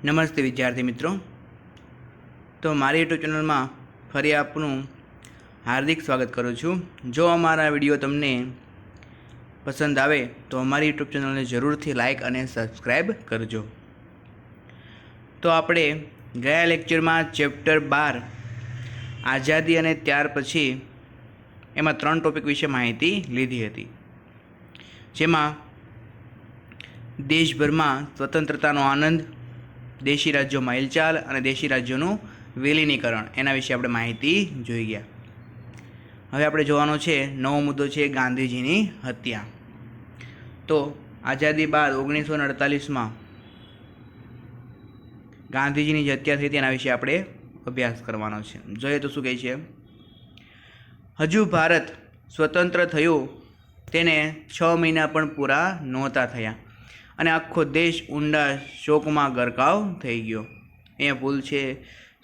નમસ્તે વિદ્યાર્થી મિત્રો। તો મારી યુટ્યુબ ચેનલમાં ફરી આપનું હાર્દિક સ્વાગત કરું છું। જો અમારા વિડીયો તમને પસંદ આવે તો અમારી યુટ્યુબ ચેનલને જરૂરથી લાઇક અને સબસ્ક્રાઈબ કરજો। તો આપણે ગયા લેક્ચરમાં ચેપ્ટર 12 આઝાદી અને ત્યાર પછી એમાં 3 ટોપિક વિશે માહિતી લીધી હતી, જેમાં દેશભરમાં સ્વતંત્રતાનો આનંદ, દેશી રાજ્યોમાં હિલચાલ અને દેશી રાજ્યોનું વિલીનીકરણ એના વિશે આપણે માહિતી જોઈ ગયા। હવે આપણે જોવાનો છે નવો મુદ્દો છે ગાંધીજીની હત્યા। તો આઝાદી બાદ 1948માં ગાંધીજીની જે હત્યા થઈ હતી એના વિશે આપણે અભ્યાસ કરવાનો છે। જોઈએ તો શું કહે છે, હજુ ભારત સ્વતંત્ર થયું તેને 6 મહિના પણ પૂરા નહોતા થયા અને આખો દેશ ઊંડા શોકમાં ગરકાવ થઈ ગયો। અહીંયા ભૂલ છે,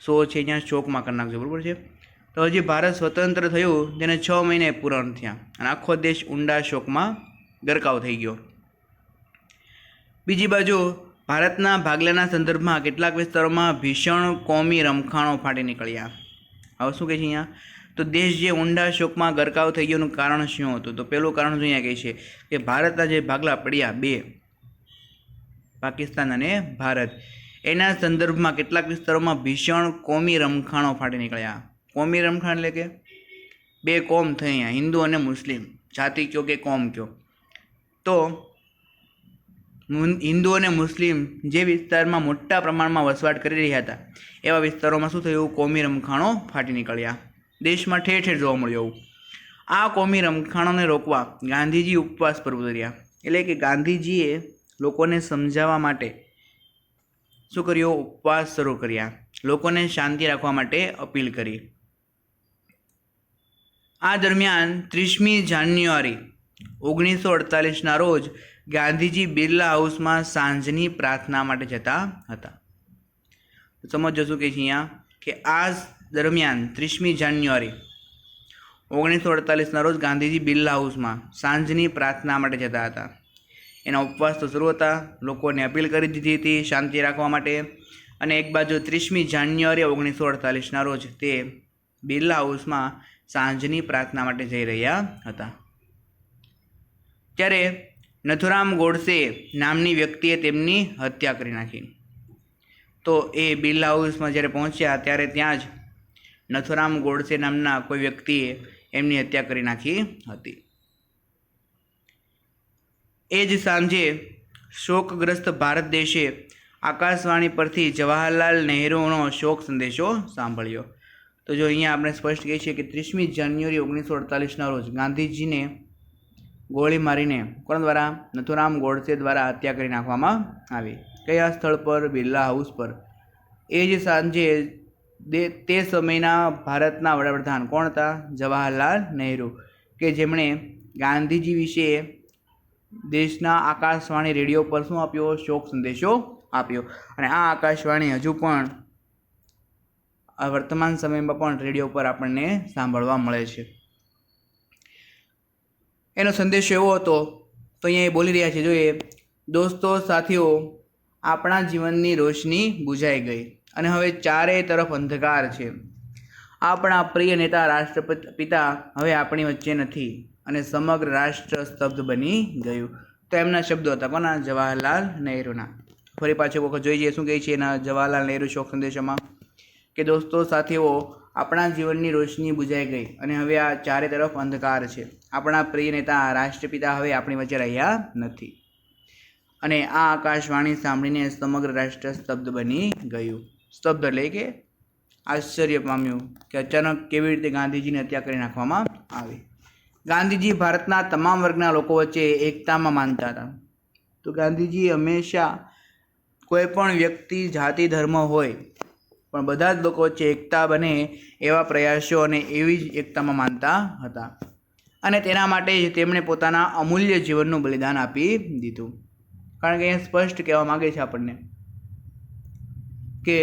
છે અહીંયા શોકમાં કરી નાખજો, બરાબર છે। તો હજી ભારત સ્વતંત્ર થયું તેને 6 મહિને પૂરા ન થયા અને આખો દેશ ઊંડા શોકમાં ગરકાવ થઈ ગયો। બીજી બાજુ ભારતના ભાગલાના સંદર્ભમાં કેટલાક વિસ્તારોમાં ભીષણ કોમી રમખાણો ફાટી નીકળ્યા। હવે શું કહે છે અહીંયા, તો દેશ જે ઊંડા શોકમાં ગરકાવ થઈ ગયોનું કારણ શું હતું? તો પહેલું કારણ શું અહીંયા કહે છે કે ભારતના જે ભાગલા પડ્યા બે, પાકિસ્તાન અને ભારત, એના સંદર્ભમાં કેટલાક વિસ્તારોમાં ભીષણ કોમી રમખાણો ફાટી નીકળ્યા। કોમી રમખાણ એટલે કે બે કોમ થઈ અહીંયા, હિન્દુ અને મુસ્લિમ, જાતિ કયો કે કોમ કયો। તો હિન્દુ અને મુસ્લિમ જે વિસ્તારમાં મોટા પ્રમાણમાં વસવાટ કરી રહ્યા હતા એવા વિસ્તારોમાં શું થયું, કોમી રમખાણો ફાટી નીકળ્યા। દેશમાં ઠેર ઠેર જોવા મળ્યું એવું। આ કોમી રમખાણોને રોકવા ગાંધીજી ઉપવાસ પર ઉતર્યા, એટલે કે ગાંધીજીએ લોકોને સમજાવવા માટે શું કર્યું, ઉપવાસ શરૂ કર્યા, લોકોને શાંતિ રાખવા માટે અપીલ કરી। આ દરમિયાન 30મી જાન્યુઆરી 1948ના રોજ ગાંધીજી બિરલા હાઉસમાં સાંજની પ્રાર્થના માટે જતા હતા। સમજો શું કહે છે અહીંયા કે આ દરમિયાન 30મી જાન્યુઆરી 1948ના રોજ ગાંધીજી બિરલા હાઉસમાં સાંજની પ્રાર્થના માટે જતા હતા। એના ઉપવાસ તો શરૂ હતા, લોકોને અપીલ કરી દીધી હતી શાંતિ રાખવા માટે, અને એક બાજુ 30મી જાન્યુઆરી 1948ના રોજ તે બિરલા હાઉસમાં સાંજની પ્રાર્થના માટે જઈ રહ્યા હતા। ત્યારે નથુરામ ગોડસે નામની વ્યક્તિએ તેમની હત્યા કરી નાખી। તો એ બિરલા હાઉસમાં જ્યારે પહોંચ્યા ત્યારે ત્યાં જ નથુરામ ગોડસે નામના કોઈ વ્યક્તિએ એમની હત્યા કરી નાખી હતી। એ જ સાંજે શોકગ્રસ્ત ભારત દેશે આકાશવાણી પરથી જવાહરલાલ નહેરુનો શોક સંદેશો સાંભળ્યો। તો જો અહીંયા આપણે સ્પષ્ટ કહીએ છીએ કે 30મી જાન્યુઆરી 1948ના રોજ ગાંધીજીને ગોળી મારીને કોણ દ્વારા, નથુરામ ગોડસે દ્વારા હત્યા કરી નાખવામાં આવી। કયા સ્થળ પર? બિરલા હાઉસ પર। એ જ સાંજે તે સમયના ભારતના વડાપ્રધાન કોણ હતા? જવાહરલાલ નહેરુ, કે જેમણે ગાંધીજી વિશે દેશના આકાશવાણી રેડિયો પર શું આપ્યો, શોક સંદેશો આપ્યો। અને આ આકાશવાણી હજુ પણ વર્તમાન સમયમાં પણ રેડિયો પર આપણને સાંભળવા મળે છે। એનો સંદેશો એવો હતો, તો અહીંયા એ બોલી રહ્યા છે, જોઈએ, દોસ્તો સાથીઓ, આપણા જીવનની રોશની બુઝાઈ ગઈ અને હવે ચારેય તરફ અંધકાર છે। આપણા પ્રિય નેતા રાષ્ટ્રપિતા હવે આપણી વચ્ચે નથી અને સમગ્ર રાષ્ટ્ર સ્તબ્ધ બની ગયું। તો એમના શબ્દો હતા, કોના? જવાહરલાલ નહેરુના। ફરી પાછો વખત જોઈ જઈએ શું કહે છે એના જવાહરલાલ નહેરુ શોક સંદેશામાં, કે દોસ્તો સાથીઓ, આપણા જીવનની રોશની બુઝાઈ ગઈ અને હવે આ ચારે તરફ અંધકાર છે। આપણા પ્રિય નેતા રાષ્ટ્રપિતા હવે આપણી વચ્ચે રહ્યા નથી અને આ આકાશવાણી સાંભળીને સમગ્ર રાષ્ટ્ર સ્તબ્ધ બની ગયું। સ્તબ્ધ એટલે કે આશ્ચર્ય પામ્યું કે અચાનક કેવી રીતે ગાંધીજીની હત્યા કરી નાખવામાં આવી। ગાંધીજી ભારતના તમામ વર્ગના લોકો વચ્ચે એકતામાં માનતા હતા। તો ગાંધીજી હંમેશા કોઈ પણ વ્યક્તિ, જાતિ, ધર્મ હોય પણ બધા જ લોકો વચ્ચે એકતા બને એવા પ્રયાસો અને એવી જ એકતામાં માનતા હતા, અને તેના માટે જ તેમણે પોતાના અમૂલ્ય જીવનનું બલિદાન આપી દીધું। કારણ કે અહીંયા સ્પષ્ટ કહેવા માગે છે આપણને કે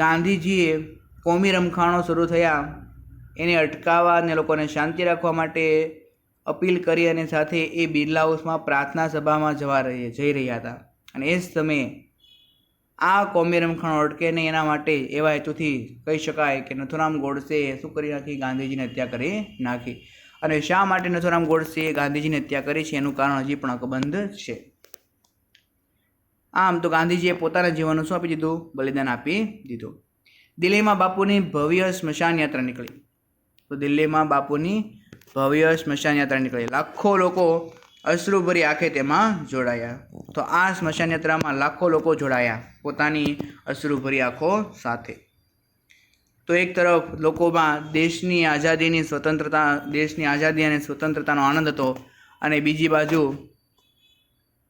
ગાંધીજીએ કોમી રમખાણો શરૂ થયા એને અટકાવવા અને લોકોને શાંતિ રાખવા માટે અપીલ કરી અને સાથે એ બિરલા હાઉસમાં પ્રાર્થના સભામાં જઈ રહ્યા હતા। અને એ જ સમયે આ કોમી રમખાણો અટકે નહીં એના માટે એવા હેતુથી કહી શકાય કે નથુરામ ગોડસે શું કરી નાખી? ગાંધીજીની હત્યા કરી નાખી. અને શા માટે નથુરામ ગોડસે ગાંધીજીની હત્યા કરી છે એનું કારણ હજી પણ અકબંધ છે. આમ તો ગાંધીજીએ પોતાના જીવનનું શું આપી દીધું? બલિદાન આપી દીધું. દિલ્હીમાં બાપુની ભવ્ય સ્મશાન યાત્રા નીકળી. તો દિલ્હીમાં બાપુની ભવ્ય સ્મશાન યાત્રા નીકળી. લાખો લોકો અશ્રુભરી આંખે તેમાં જોડાયા. તો આ સ્મશાન યાત્રામાં લાખો લોકો જોડાયા પોતાની અશ્રુભરી આંખો સાથે. તો એક તરફ લોકોમાં દેશની આઝાદી અને સ્વતંત્રતાનો આનંદ હતો, અને બીજી બાજુ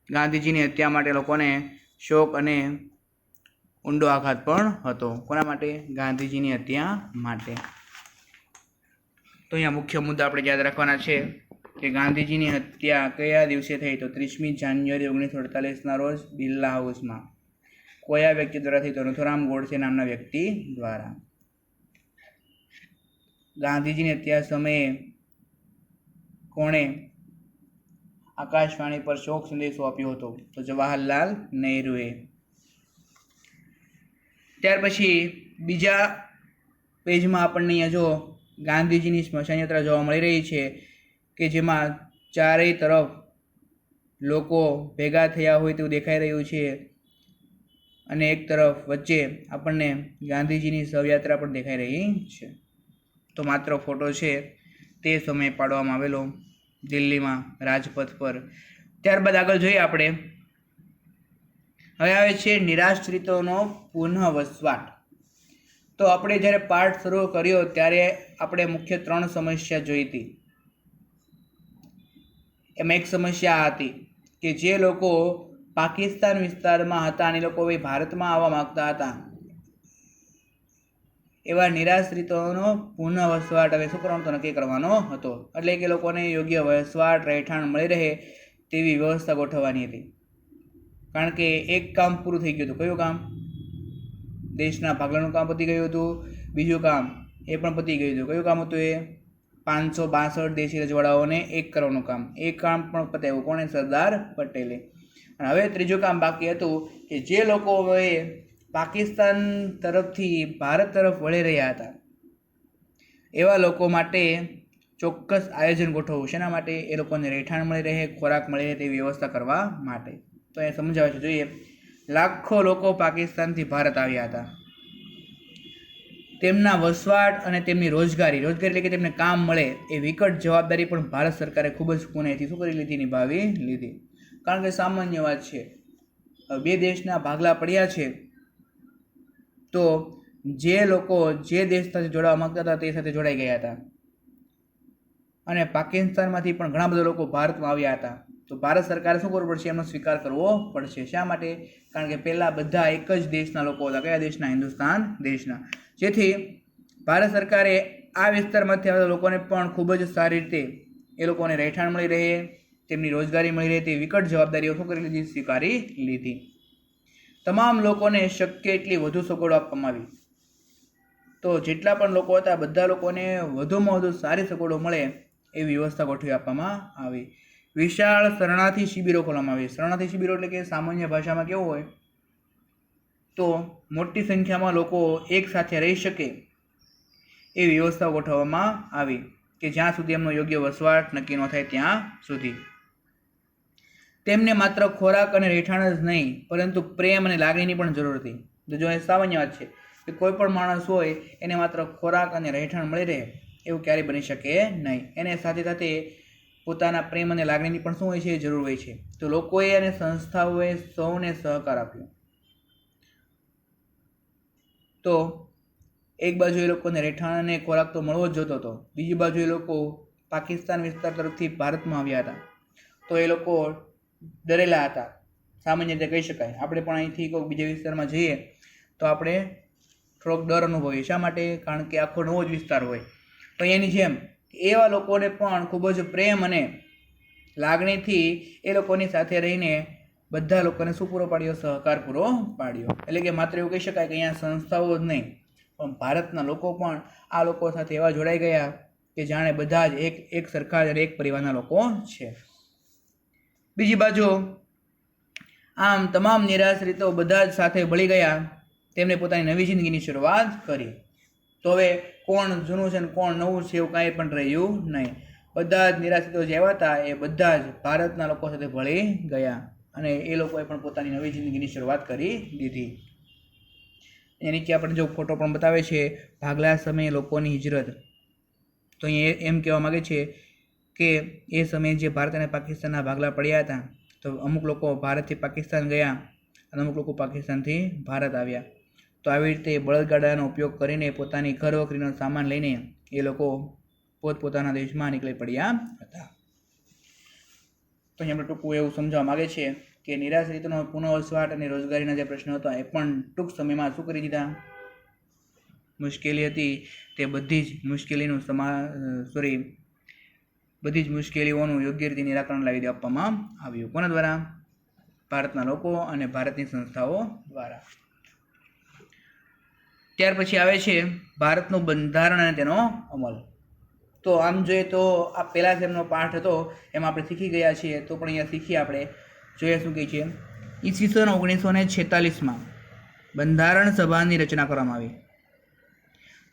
ગાંધીજીની હત્યા માટે લોકોને શોક અને ઊંડો આઘાત પણ હતો. કોના માટે? ગાંધીજીની હત્યા માટે. તો અહીંયા મુખ્ય મુદ્દા આપણે યાદ રાખવાના છે કે ગાંધીજીની હત્યા કયા દિવસે થઈ? તો 30મી જાન્યુઆરી 1948ના રોજ બિરલા હાઉસમાં. કયા વ્યક્તિ દ્વારા થઈ? તો નથુરામ ગોડસે નામના વ્યક્તિ દ્વારા. ગાંધીજીની હત્યા સમયે કોણે આકાશવાણી પર શોક સંદેશો આપ્યો હતો? તો જવાહરલાલ નહેરુએ. ત્યાર પછી બીજા પેજમાં આપણને અહીંયા જો ગાંધીજીની સ્મશાન યાત્રા જોવા મળી રહી છે કે જેમાં ચારેય તરફ લોકો ભેગા થયા હોય તેવું દેખાઈ રહ્યું છે, અને એક તરફ વચ્ચે આપણને ગાંધીજીની શવયાત્રા પણ દેખાઈ રહી છે. તો માત્ર ફોટો છે તે સમયે પાડવામાં આવેલો દિલ્હીમાં રાજપથ પર. ત્યારબાદ આગળ જોઈએ આપણે. હવે આવે છે નિરાશ્રિતોનો પુનઃ વસવાટ. તો આપણે જ્યારે પાઠ શરૂ કર્યો ત્યારે આપણે મુખ્ય 3 સમસ્યા જોઈ હતી. એમાં એક સમસ્યા હતી કે જે લોકો પાકિસ્તાન વિસ્તારમાં હતા અને લોકો હવે ભારતમાં આવવા માંગતા હતા, એવા નિરાશ્રિતોનો પુનઃ વસવાટ હવે શું કરવાનો? તો નક્કી કરવાનો હતો. એટલે કે લોકોને યોગ્ય વસવાટ રહેઠાણ મળી રહે તેવી વ્યવસ્થા ગોઠવવાની હતી. કારણ કે એક કામ પૂરું થઈ ગયું હતું. કયું કામ? દેશના ભાગલાનું કામ પતી ગયું હતું. બીજું કામ એ પણ પતી ગયું હતું. કયું કામ હતું એ? 562 દેશી રજવાડાઓને એક કરવાનું કામ. એ કામ પણ પતાવ્યું કોણે? સરદાર પટેલે. અને હવે ત્રીજું કામ બાકી હતું કે જે લોકો હવે પાકિસ્તાન તરફથી ભારત તરફ વળી રહ્યા હતા એવા લોકો માટે ચોક્કસ આયોજન ગોઠવવું. શેના માટે? એ લોકોને રહેઠાણ મળી રહે, ખોરાક મળી રહે તેવી વ્યવસ્થા કરવા માટે. તો એ સમજાવે છે. જોઈએ, લાખો લોકો પાકિસ્તાનથી ભારત આવ્યા હતા. તેમના વસવાટ અને તેમની રોજગારી એટલે કે તેમને કામ મળે એ વિકટ જવાબદારી પણ ભારત સરકારે ખૂબ જ પુણ્યથી શું કરી લીધી? નિભાવી લીધી. કારણ કે સામાન્ય વાત છે, બે દેશના ભાગલા પડ્યા છે તો જે લોકો જે દેશ સાથે જોડાવા માંગતા હતા તે સાથે જોડાઈ ગયા હતા, અને પાકિસ્તાનમાંથી પણ ઘણા બધા લોકો ભારતમાં આવ્યા હતા. તો ભારત સરકારે શું કરવું પડશે? એમનો સ્વીકાર કરવો પડશે. શા માટે? કારણ કે પહેલાં બધા એક જ દેશના લોકો હતા. કયા દેશના? હિન્દુસ્તાન દેશના. જેથી ભારત સરકારે આ વિસ્તારમાંથી આવેલા લોકોને પણ ખૂબ જ સારી રીતે એ લોકોને રહેઠાણ મળી રહે, તેમની રોજગારી મળી રહે તે વિકટ જવાબદારીઓ શું કરી લીધી? સ્વીકારી લીધી. તમામ લોકોને શક્ય એટલી વધુ સગવડો આપવામાં આવી. તો જેટલા પણ લોકો હતા બધા લોકોને વધુમાં વધુ સારી સગવડો મળે એવી વ્યવસ્થા ગોઠવી આપવામાં આવી. વિશાળ શરણાર્થી શિબિરો ખોલવામાં આવી. શરણાર્થી શિબિરો એટલે કે સામાન્ય ભાષામાં કેવું હોય તો મોટી સંખ્યામાં લોકો એક સાથે રહી શકે એવી વ્યવસ્થા ગોઠવવામાં આવી કે જ્યાં સુધી એમનો યોગ્ય વસવાટ નક્કી ન થાય ત્યાં સુધી. તેમને માત્ર ખોરાક અને રહેઠાણ જ નહીં પરંતુ પ્રેમ અને લાગણીની પણ જરૂર હતી. તો જો એ સામાન્ય વાત છે કે કોઈ પણ માણસ હોય એને માત્ર ખોરાક અને રહેઠાણ મળી રહે એવું ક્યારેય બની શકે નહીં. એને સાથે સાથે પોતાના પ્રેમ અને લાગણીની પણ શું હોય છે? જરૂર હોય છે. તો લોકોએ અને સંસ્થાઓએ સૌને સહકાર આપ્યો. તો એક બાજુ એ લોકોને રહેઠાણ અને ખોરાક તો મળવો જ જોતો હતો, બીજી બાજુ એ લોકો પાકિસ્તાન વિસ્તાર તરફથી ભારતમાં આવ્યા હતા તો એ લોકો ડરેલા હતા. સામાન્ય રીતે કહી શકાય. આપણે પણ અહીંથી કોઈ બીજા વિસ્તારમાં જઈએ તો આપણે થોડોક ડર અનુભવીએ. શા માટે? કારણ કે આખો નવો જ વિસ્તાર હોય. તો એની જેમ એવા લોકોને પણ ખૂબ જ પ્રેમ અને લાગણીથી એ લોકોની સાથે રહીને બધા લોકોને શું પૂરો પાડ્યો? સહકાર પૂરો પાડ્યો. એટલે કે માત્ર એવું કહી શકાય કે અહીંયા સંસ્થાઓ જ નહીં પણ ભારતના લોકો પણ આ લોકો સાથે એવા જોડાઈ ગયા કે જાણે બધા જ એક સરખા અને એક પરિવારના લોકો છે. બીજી બાજુ આમ તમામ નિરાશ્રિતો બધા જ સાથે ભળી ગયા. તેમણે પોતાની નવી જિંદગીની શરૂઆત કરી. તો હવે કોણ જૂનું છે ને કોણ નવું છે એવું કાંઈ પણ રહ્યું નહીં. બધા જ નિરાશ્રિતો જે આવ્યા હતા એ બધા જ ભારતના લોકો સાથે ભળી ગયા અને એ લોકોએ પણ પોતાની નવી જિંદગીની શરૂઆત કરી દીધી. એ નીચે આપણે જો ફોટો પણ બતાવે છે ભાગલા સમયે લોકોની હિજરત. તો અહીંયા એમ કહેવા માગે છે કે એ સમયે જે ભારત અને પાકિસ્તાનના ભાગલા પડ્યા હતા તો અમુક લોકો ભારતથી પાકિસ્તાન ગયા અને અમુક લોકો પાકિસ્તાનથી ભારત આવ્યા. તો આવી રીતે બળદગાડાનો ઉપયોગ કરીને પોતાની ઘર વખરીનો સામાન લઈને એ લોકો પોતપોતાના દેશમાં નીકળી પડ્યા હતા. તો અહીં આપણે ટૂંકું એવું સમજાવવા માગે છે કે નિરાશ્રિતનો પુનઃવસવાટ અને રોજગારીના જે પ્રશ્નો હતા એ પણ ટૂંક સમયમાં શું કરી દીધા. મુશ્કેલી હતી તે બધી જ મુશ્કેલીનું બધી જ મુશ્કેલીઓનું યોગ્ય રીતે નિરાકરણ લાવી આપવામાં આવ્યું. કોના દ્વારા? ભારતના લોકો અને ભારતની સંસ્થાઓ દ્વારા. ત્યાર પછી આવે છે ભારતનું બંધારણ અને તેનો અમલ. તો આમ જોઈએ તો આ પહેલા સેમનો પાઠ હતો એમાં આપણે શીખી ગયા છીએ. તો પણ અહીંયા શીખીએ આપણે જોઈએ શું કહે છે. ઈસવીસન 1946માં બંધારણ સભાની રચના કરવામાં આવી.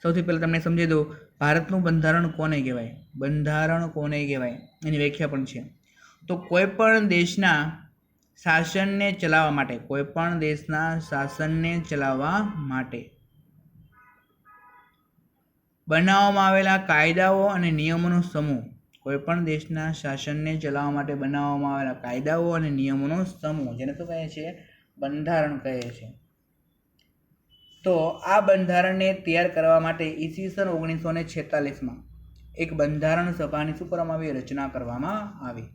સૌથી પહેલાં તમને સમજી દો ભારતનું બંધારણ કોને કહેવાય. બંધારણ કોને કહેવાય એની વ્યાખ્યા પણ છે. તો કોઈ પણ દેશના શાસનને ચલાવવા માટે બનાવવામાં આવેલા કાયદાઓ અને નિયમોનો સમૂહ. કોઈપણ દેશના શાસનને ચલાવવા માટે બનાવવામાં આવેલા કાયદાઓ અને નિયમોનો સમૂહ જેને શું કહે છે? બંધારણ કહે છે. તો આ બંધારણને તૈયાર કરવા માટે ઈસવીસન 1946માં એક બંધારણ સભાની શું કરવામાં આવી? રચના કરવામાં આવી.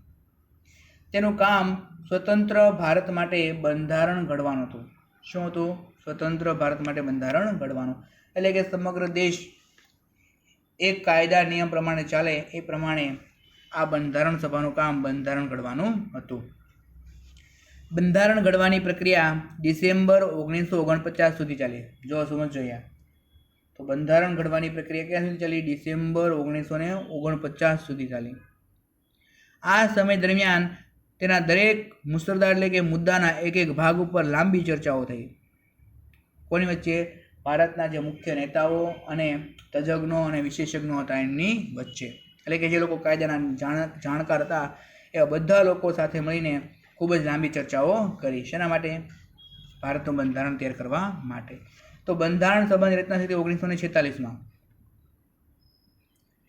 તેનું કામ સ્વતંત્ર ભારત માટે બંધારણ ઘડવાનું હતું. શું હતું? સ્વતંત્ર ભારત માટે બંધારણ ઘડવાનું. એટલે કે સમગ્ર દેશ એક કાયદા નિયમ પ્રમાણે ચાલે એ પ્રમાણે આ બંધારણ સભાનું કામ બંધારણ ઘડવાનું હતું. બંધારણ ઘડવાની પ્રક્રિયા ડિસેમ્બર 1949 સુધી ચાલી. જો સમજો અહીંયા. તો બંધારણ ઘડવાની પ્રક્રિયા ક્યાં સુધી ચાલી? ડિસેમ્બર 1949 સુધી ચાલી. આ સમય દરમિયાન તેના દરેક મુસદ્દા એટલે કે મુદ્દાના એક એક ભાગ ઉપર લાંબી ચર્ચાઓ થઈ. કોની વચ્ચે? ભારતના જે મુખ્ય નેતાઓ અને તજજ્ઞો અને વિશેષજ્ઞો હતા એમની વચ્ચે. એટલે કે જે લોકો કાયદાના જાણકાર હતા એવા બધા લોકો સાથે મળીને ખૂબ જ લાંબી ચર્ચાઓ કરી. શેના માટે? ભારતનું બંધારણ તૈયાર કરવા માટે. તો બંધારણ સભાની રચના થઈ 1946માં.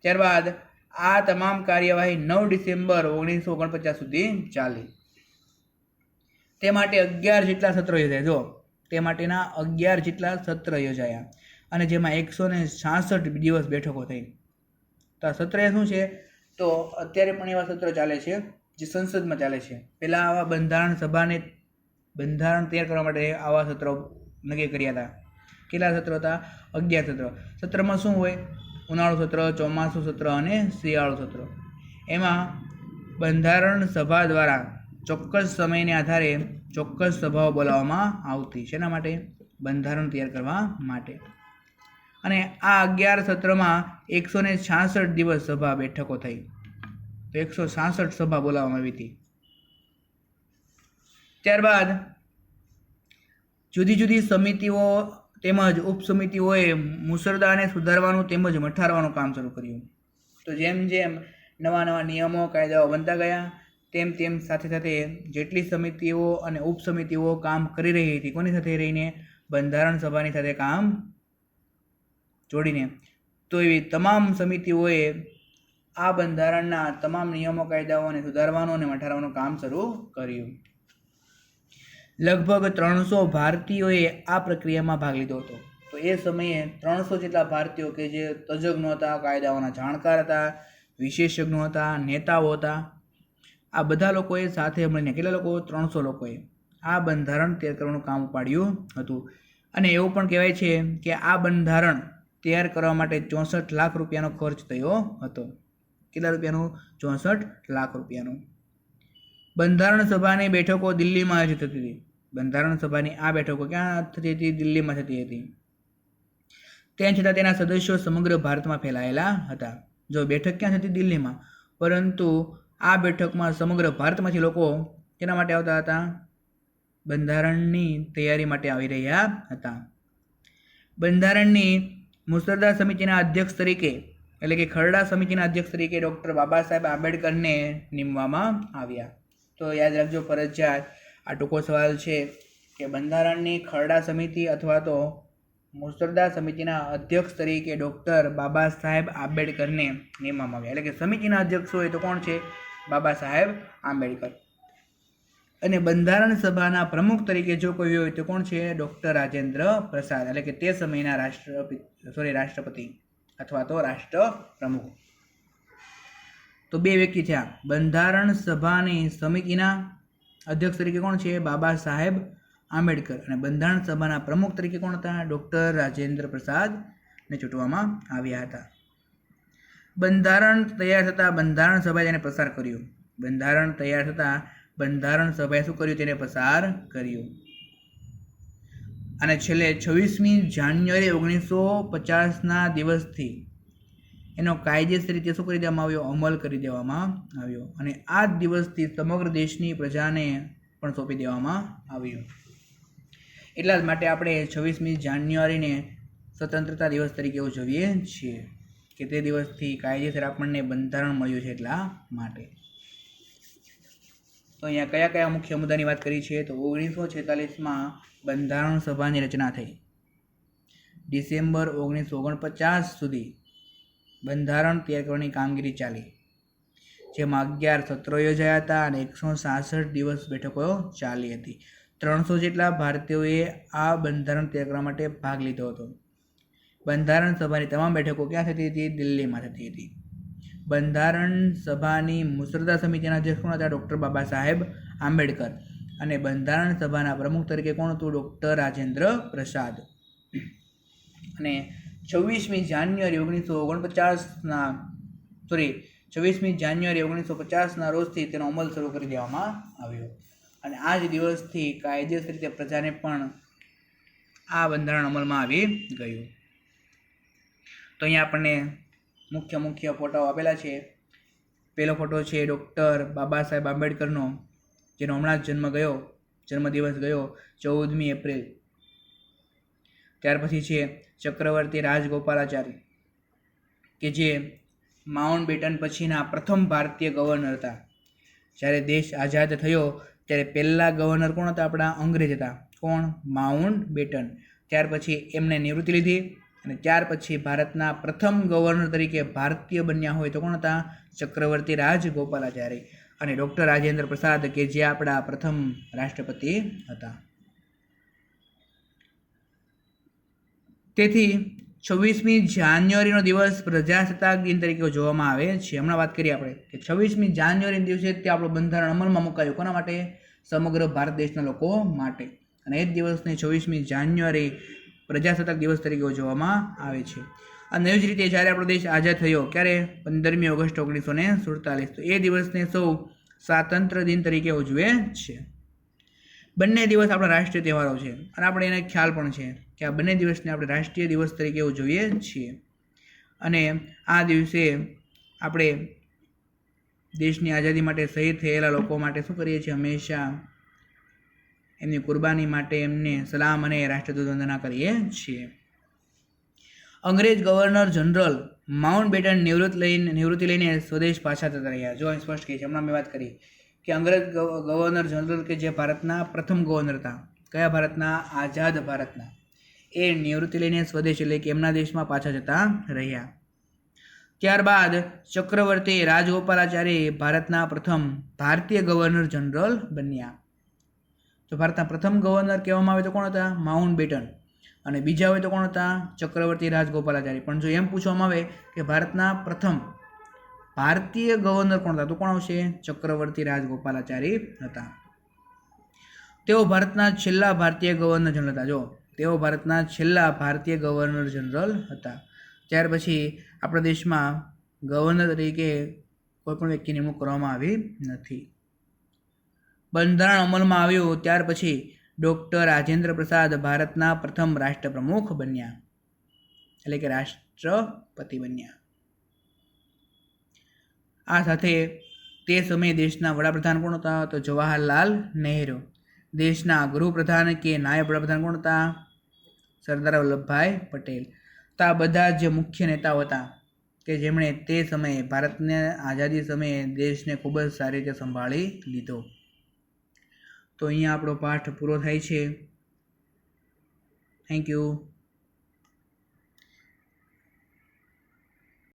ત્યારબાદ આ તમામ કાર્યવાહી 9 ડિસેમ્બર 1949 સુધી ચાલી. તે માટે 11 જેટલા સત્ર યોજાયા. જો તે માટેના 11 જેટલા સત્ર યોજાયા અને જેમાં 166 દિવસ બેઠકો થઈ. તો આ સત્ર શું છે? તો અત્યારે પણ એવા સત્ર ચાલે છે જે સંસદમાં ચાલે છે. પહેલાં આવા બંધારણ તૈયાર કરવા માટે આવા સત્રો નક્કી કર્યા હતા. કેટલા સત્રો હતા? 11 સત્રો. સત્રમાં શું હોય? ઉનાળુ સત્ર, ચોમાસું સત્ર અને શિયાળુ સત્ર. એમાં બંધારણ સભા દ્વારા ચોક્કસ સમયને આધારે ચોક્કસ સભાઓ બોલાવવામાં આવતી. શેના માટે? બંધારણ તૈયાર કરવા માટે. અને આ 11 સત્રમાં 166 દિવસ સભા બેઠકો થઈ. તો 166 સભા બોલાવવામાં આવી હતી. ત્યારબાદ જુદી જુદી સમિતિઓ તેમજ ઉપસમિતિઓએ મુસદ્દાને સુધારવાનું તેમજ મઠારવાનું કામ શરૂ કર્યું. તો જેમ જેમ નવા નવા નિયમો કાયદાઓ બનતા ગયા તેમ તેમ સાથે સાથે જેટલી સમિતિઓ અને ઉપસમિતિઓ કામ કરી રહી હતી કોની સાથે રહીને? બંધારણ સભાની સાથે કામ જોડીને. તો એવી તમામ સમિતિઓએ આ બંધારણના તમામ નિયમો કાયદાઓને સુધારવાનું અને મઠારવાનું કામ શરૂ કર્યું. લગભગ 300 ભારતીયોએ આ પ્રક્રિયામાં ભાગ લીધો હતો. તો એ સમયે 300 જેટલા ભારતીયો કે જે તજજ્ઞો હતા, કાયદાઓના જાણકાર હતા, વિશેષજ્ઞો હતા, નેતાઓ હતા, આ બધા લોકોએ સાથે મળીને કેટલા લોકો? 300 લોકોએ આ બંધારણ તૈયાર કરવાનું કામ ઉપાડ્યું હતું. અને એવું પણ કહેવાય છે કે આ બંધારણ તૈયાર કરવા માટે 64 લાખ રૂપિયાનો ખર્ચ થયો હતો. કેટલા રૂપિયાનો? 64 લાખ રૂપિયાનો. બંધારણ સભાની બેઠકો દિલ્હીમાં જ થતી હતી. બંધારણ સભાની આ બેઠકો ક્યાં થતી હતી? દિલ્હીમાં થતી હતી. તેમ છતાં તેના સદસ્યો સમગ્ર ભારતમાં ફેલાયેલા હતા. જો બેઠક ક્યાં થતી? દિલ્હીમાં. પરંતુ આ બેઠકમાં સમગ્ર ભારતમાંથી લોકો કેના માટે આવતા હતા? બંધારણની તૈયારી માટે આવી રહ્યા હતા. બંધારણની મુસદ્દા સમિતિના અધ્યક્ષ તરીકે એટલે કે ખરડા સમિતિના અધ્યક્ષ તરીકે ડૉક્ટર બાબા સાહેબ આંબેડકરને નિમવામાં આવ્યા. તો યાદ રાખજો, ફરજિયાત આ ટૂંકો સવાલ છે કે બંધારણની ખરડા સમિતિ અથવા તો મુસદ્દા સમિતિના અધ્યક્ષ તરીકે ડૉક્ટર બાબા સાહેબ આંબેડકરને નિમવામાં આવ્યા. એટલે કે સમિતિના અધ્યક્ષ હોય તો કોણ છે? બાબા સાહેબ આંબેડકર. અને બંધારણ સભાના પ્રમુખ તરીકે જો કોઈ હોય તો કોણ છે? ડૉક્ટર રાજેન્દ્ર પ્રસાદ, એટલે કે તે સમયના રાષ્ટ્રપતિ અથવા તો રાષ્ટ્ર પ્રમુખ. તો બે વ્યક્તિ થયા. બંધારણ સભાની સમિતિના અધ્યક્ષ તરીકે કોણ છે? બાબા સાહેબ આંબેડકર. અને બંધારણ સભાના પ્રમુખ તરીકે કોણ હતા? ડૉક્ટર રાજેન્દ્ર પ્રસાદને ચૂંટવામાં આવ્યા હતા. બંધારણ તૈયાર થતાં બંધારણ સભાએ તેને પસાર કર્યું. બંધારણ તૈયાર થતાં બંધારણ સભાએ શું કર્યું? તેને પસાર કર્યું. અને છેલ્લે 26મી જાન્યુઆરી 1950ના દિવસથી એનો કાયદેસર રીતે શું કરી દેવામાં આવ્યો? અમલ કરી દેવામાં આવ્યો. અને આ જ દિવસથી સમગ્ર દેશની પ્રજાને પણ સોંપી દેવામાં આવ્યું. એટલા જ માટે આપણે 26મી જાન્યુઆરીને સ્વતંત્રતા દિવસ તરીકે ઉજવીએ છીએ કે તે દિવસથી કાયદેસર આપણને બંધારણ મળ્યું છે એટલા માટે. તો અહીંયા કયા કયા મુખ્ય મુદ્દાની વાત કરી છે? તો 1946માં બંધારણ સભાની રચના થઈ. ડિસેમ્બર 1949 સુધી બંધારણ તૈયાર કરવાની કામગીરી ચાલી, જેમાં 11 સત્રો યોજાયા હતા અને 166 દિવસ બેઠકો ચાલી હતી. 300 જેટલા ભારતીયોએ આ બંધારણ તૈયાર કરવા માટે ભાગ લીધો હતો. બંધારણ સભાની તમામ બેઠકો ક્યાં થતી હતી? દિલ્હીમાં થતી હતી. બંધારણ સભાની મુસદ્દા સમિતિના અધ્યક્ષ કોણ હતા? ડૉક્ટર બાબા સાહેબ આંબેડકર. અને બંધારણ સભાના પ્રમુખ તરીકે કોણ હતું? ડૉક્ટર રાજેન્દ્ર પ્રસાદ. અને 26મી જાન્યુઆરી 1950ના રોજથી તેનો અમલ શરૂ કરી દેવામાં આવ્યો. અને આ જ દિવસથી કાયદેસર રીતે પ્રજાને પણ આ બંધારણ અમલમાં આવી ગયું. તો અહીંયા આપણને મુખ્ય ફોટાઓ આપેલા છે. પહેલો ફોટો છે ડૉક્ટર બાબા સાહેબ આંબેડકરનો, જેનો હમણાં જ જન્મદિવસ ગયો 14મી એપ્રિલ. ત્યાર પછી છે ચક્રવર્તી રાજગોપાલાચારી, કે જે માઉન્ટ બેટન પછીના પ્રથમ ભારતીય ગવર્નર હતા. જ્યારે દેશ આઝાદ થયો ત્યારે પહેલા ગવર્નર કોણ હતા? આપણા અંગ્રેજ હતા. કોણ? Mountbatten. ત્યાર પછી એમને નિવૃત્તિ લીધી અને ત્યાર પછી ભારતના પ્રથમ ગવર્નર તરીકે ભારતીય બન્યા હોય તો કોણ હતા? ચક્રવર્તી રાજગોપાલાચારી. અને ડૉક્ટર રાજેન્દ્ર પ્રસાદ, કે જે આપણા પ્રથમ રાષ્ટ્રપતિ હતા. તેથી 26મી જાન્યુઆરીનો દિવસ પ્રજાસત્તાક દિન તરીકે ઉજવવામાં આવે છે. હમણાં વાત કરીએ આપણે કે 26મી જાન્યુઆરીના દિવસે તે આપણું બંધારણ અમલમાં મુકાયું. કોના માટે? સમગ્ર ભારત દેશના લોકો માટે. અને એ જ દિવસને 26મી જાન્યુઆરી પ્રજાસત્તાક દિવસ તરીકે ઉજવવામાં આવે છે. અને એવી જ રીતે જ્યારે આપણો દેશ આઝાદ થયો, ક્યારે? 15મી ઓગસ્ટ 1947. તો એ દિવસને સૌ સ્વાતંત્ર્ય દિન તરીકે ઉજવે છે. બંને દિવસ આપણા રાષ્ટ્રીય તહેવારો છે અને આપણે એને ખ્યાલ પણ છે કે આ બંને દિવસને આપણે રાષ્ટ્રીય દિવસ તરીકે ઉજવીએ છીએ. અને આ દિવસે આપણે દેશની આઝાદી માટે શહીદ થયેલા લોકો માટે શું કરીએ છીએ? હંમેશા એમની કુરબાની માટે એમને સલામ અને રાષ્ટ્રધ્વજ વંદના કરીએ છીએ. અંગ્રેજ ગવર્નર જનરલ માઉન્ટ બેટન નિવૃત્તિ લઈને સ્વદેશ પાછા જતા રહ્યા. જો અહીં સ્પષ્ટ કહે છે, હમણાં મેં વાત કરી કે અંગ્રેજ ગવર્નર જનરલ, કે જે ભારતના પ્રથમ ગવર્નર હતા, કયા ભારતના? આઝાદ ભારતના, એ નિવૃત્તિ લઈને સ્વદેશ એટલે કે એમના દેશમાં પાછા જતા રહ્યા. ત્યારબાદ ચક્રવર્તી રાજગોપાલાચારી ભારતના પ્રથમ ભારતીય ગવર્નર જનરલ બન્યા. તો ભારતના પ્રથમ ગવર્નર કહેવામાં આવે તો કોણ હતા? Mountbatten. અને બીજા હોય તો કોણ હતા? ચક્રવર્તી રાજગોપાલાચારી. પણ જો એમ પૂછવામાં આવે કે ભારતના પ્રથમ ભારતીય ગવર્નર કોણ હતા તો કોણ આવશે? ચક્રવર્તી રાજગોપાલાચારી હતા. તેઓ ભારતના છેલ્લા ભારતીય ગવર્નર જનરલ હતા. જો તેઓ ભારતના છેલ્લા ભારતીય ગવર્નર જનરલ હતા. ત્યાર પછી આપણા દેશમાં ગવર્નર તરીકે કોઈ પણ વ્યક્તિની નિમણૂક કરવામાં આવી નથી. બંધારણ અમલમાં આવ્યું ત્યાર પછી ડૉક્ટર રાજેન્દ્ર પ્રસાદ ભારતના પ્રથમ રાષ્ટ્રપ્રમુખ બન્યા, એટલે કે રાષ્ટ્રપતિ બન્યા. આ સાથે તે સમયે દેશના વડાપ્રધાન કોણ હતા? તો જવાહરલાલ નહેરુ. દેશના ગૃહપ્રધાન કે નાયબ વડાપ્રધાન કોણ હતા? સરદાર વલ્લભભાઈ પટેલ. તો આ બધા જે મુખ્ય નેતાઓ હતા કે જેમણે તે સમયે ભારતને આઝાદી સમયે દેશને ખૂબ જ સારી રીતે સંભાળી લીધો. તો અહીંયા આપણો પાઠ પૂરો થાય છે. Thank you.